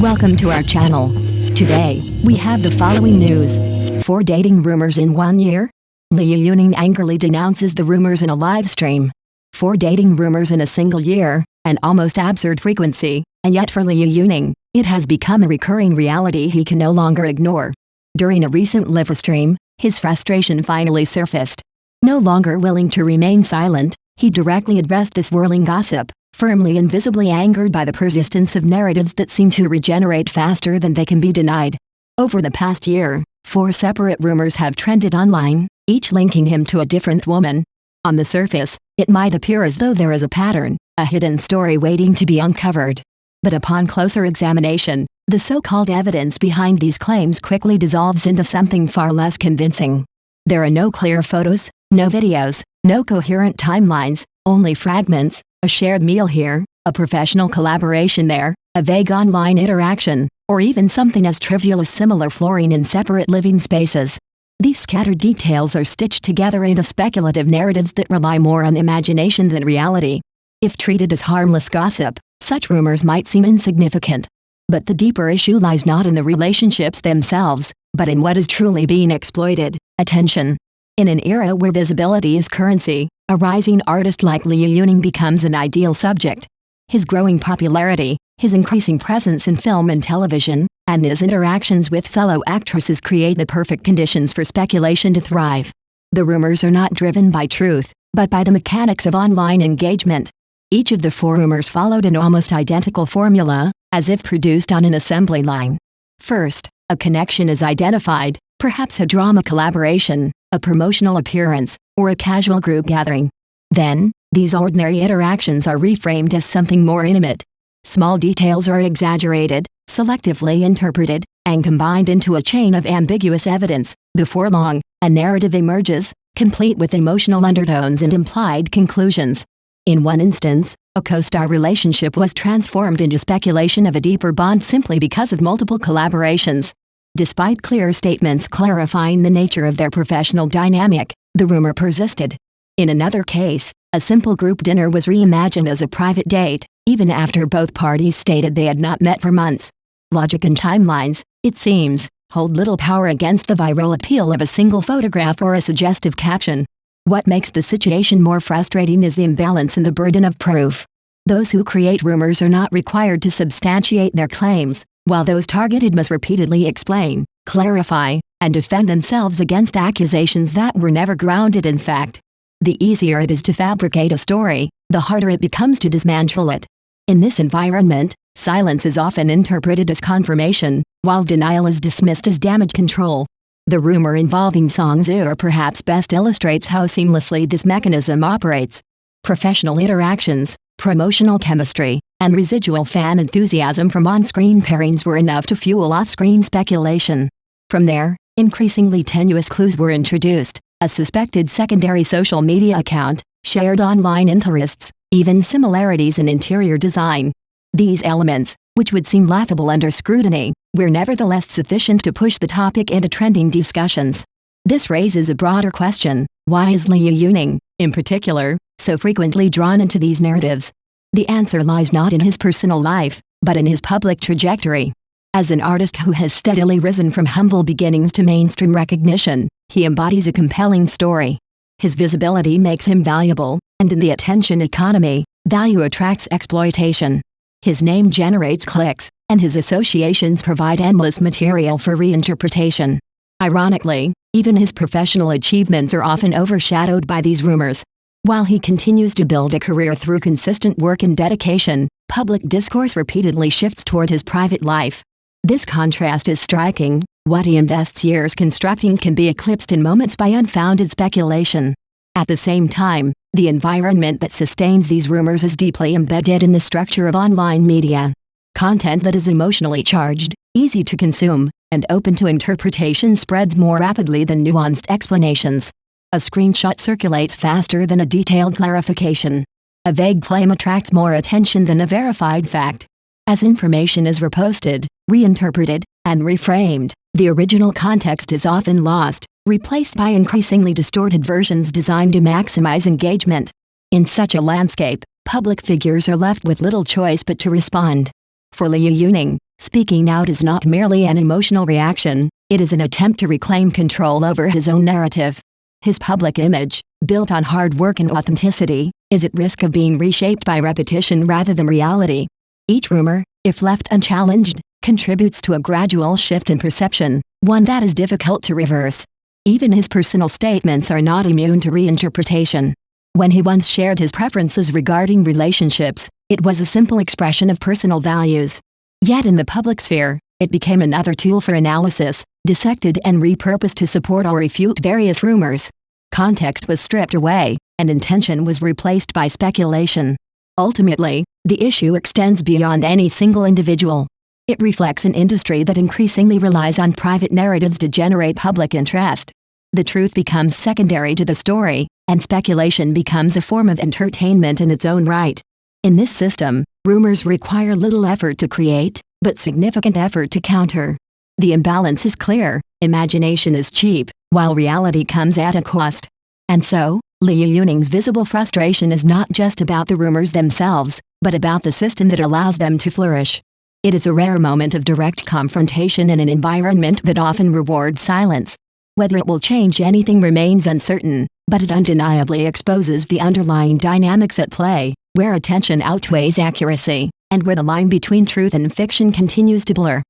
Welcome to our channel. Today, we have the following news. 4 dating rumors in 1 year? Liu Yuning angrily denounces the rumors in a live stream. 4 dating rumors in a single year, an almost absurd frequency, and yet for Liu Yuning, it has become a recurring reality he can no longer ignore. During a recent live stream, his frustration finally surfaced. No longer willing to remain silent, he directly addressed the swirling gossip, firmly and visibly angered by the persistence of narratives that seem to regenerate faster than they can be denied. Over the past year, 4 separate rumors have trended online, each linking him to a different woman. On the surface, it might appear as though there is a pattern, a hidden story waiting to be uncovered. But upon closer examination, the so-called evidence behind these claims quickly dissolves into something far less convincing. There are no clear photos, no videos, no coherent timelines, only fragments, a shared meal here, a professional collaboration there, a vague online interaction, or even something as trivial as similar flooring in separate living spaces. These scattered details are stitched together into speculative narratives that rely more on imagination than reality. If treated as harmless gossip, such rumors might seem insignificant. But the deeper issue lies not in the relationships themselves, but in what is truly being exploited: attention. In an era where visibility is currency, a rising artist like Liu Yuning becomes an ideal subject. His growing popularity, his increasing presence in film and television, and his interactions with fellow actresses create the perfect conditions for speculation to thrive. The rumors are not driven by truth, but by the mechanics of online engagement. Each of the 4 rumors followed an almost identical formula, as if produced on an assembly line. First, a connection is identified, perhaps a drama collaboration, a promotional appearance, or a casual group gathering. Then, these ordinary interactions are reframed as something more intimate. Small details are exaggerated, selectively interpreted, and combined into a chain of ambiguous evidence. Before long, a narrative emerges, complete with emotional undertones and implied conclusions. In one instance, a co-star relationship was transformed into speculation of a deeper bond simply because of multiple collaborations. Despite clear statements clarifying the nature of their professional dynamic, the rumor persisted. In another case, a simple group dinner was reimagined as a private date, even after both parties stated they had not met for months. Logic and timelines, it seems, hold little power against the viral appeal of a single photograph or a suggestive caption. What makes the situation more frustrating is the imbalance in the burden of proof. Those who create rumors are not required to substantiate their claims, while those targeted must repeatedly explain, clarify, and defend themselves against accusations that were never grounded in fact. The easier it is to fabricate a story, the harder it becomes to dismantle it. In this environment, silence is often interpreted as confirmation, while denial is dismissed as damage control. The rumor involving Song Zhu perhaps best illustrates how seamlessly this mechanism operates. Professional interactions, promotional chemistry, and residual fan enthusiasm from on-screen pairings were enough to fuel off-screen speculation. From there, increasingly tenuous clues were introduced: a suspected secondary social media account, shared online interests, even similarities in interior design. These elements, which would seem laughable under scrutiny, were nevertheless sufficient to push the topic into trending discussions. This raises a broader question: why is Liu Yuning, in particular, so frequently drawn into these narratives? The answer lies not in his personal life, but in his public trajectory. As an artist who has steadily risen from humble beginnings to mainstream recognition, he embodies a compelling story. His visibility makes him valuable, and in the attention economy, value attracts exploitation. His name generates clicks, and his associations provide endless material for reinterpretation. Ironically, even his professional achievements are often overshadowed by these rumors. While he continues to build a career through consistent work and dedication, public discourse repeatedly shifts toward his private life. This contrast is striking. What he invests years constructing can be eclipsed in moments by unfounded speculation. At the same time, the environment that sustains these rumors is deeply embedded in the structure of online media. Content that is emotionally charged, easy to consume, and open to interpretation spreads more rapidly than nuanced explanations. A screenshot circulates faster than a detailed clarification. A vague claim attracts more attention than a verified fact. As information is reposted, reinterpreted, and reframed, the original context is often lost, replaced by increasingly distorted versions designed to maximize engagement. In such a landscape, public figures are left with little choice but to respond. For Liu Yuning, Speaking out is not merely an emotional reaction, it is an attempt to reclaim control over his own narrative. His public image, built on hard work and authenticity, is at risk of being reshaped by repetition rather than reality. Each rumor, if left unchallenged, contributes to a gradual shift in perception, one that is difficult to reverse. Even his personal statements are not immune to reinterpretation. When he once shared his preferences regarding relationships, it was a simple expression of personal values. Yet in the public sphere, it became another tool for analysis, dissected and repurposed to support or refute various rumors. Context was stripped away, and intention was replaced by speculation. Ultimately, the issue extends beyond any single individual. It reflects an industry that increasingly relies on private narratives to generate public interest. The truth becomes secondary to the story, and speculation becomes a form of entertainment in its own right. In this system, rumors require little effort to create, but significant effort to counter. The imbalance is clear: imagination is cheap, while reality comes at a cost. And so, Liu Yuning's visible frustration is not just about the rumors themselves, but about the system that allows them to flourish. It is a rare moment of direct confrontation in an environment that often rewards silence. Whether it will change anything remains uncertain, but it undeniably exposes the underlying dynamics at play, where attention outweighs accuracy, and where the line between truth and fiction continues to blur.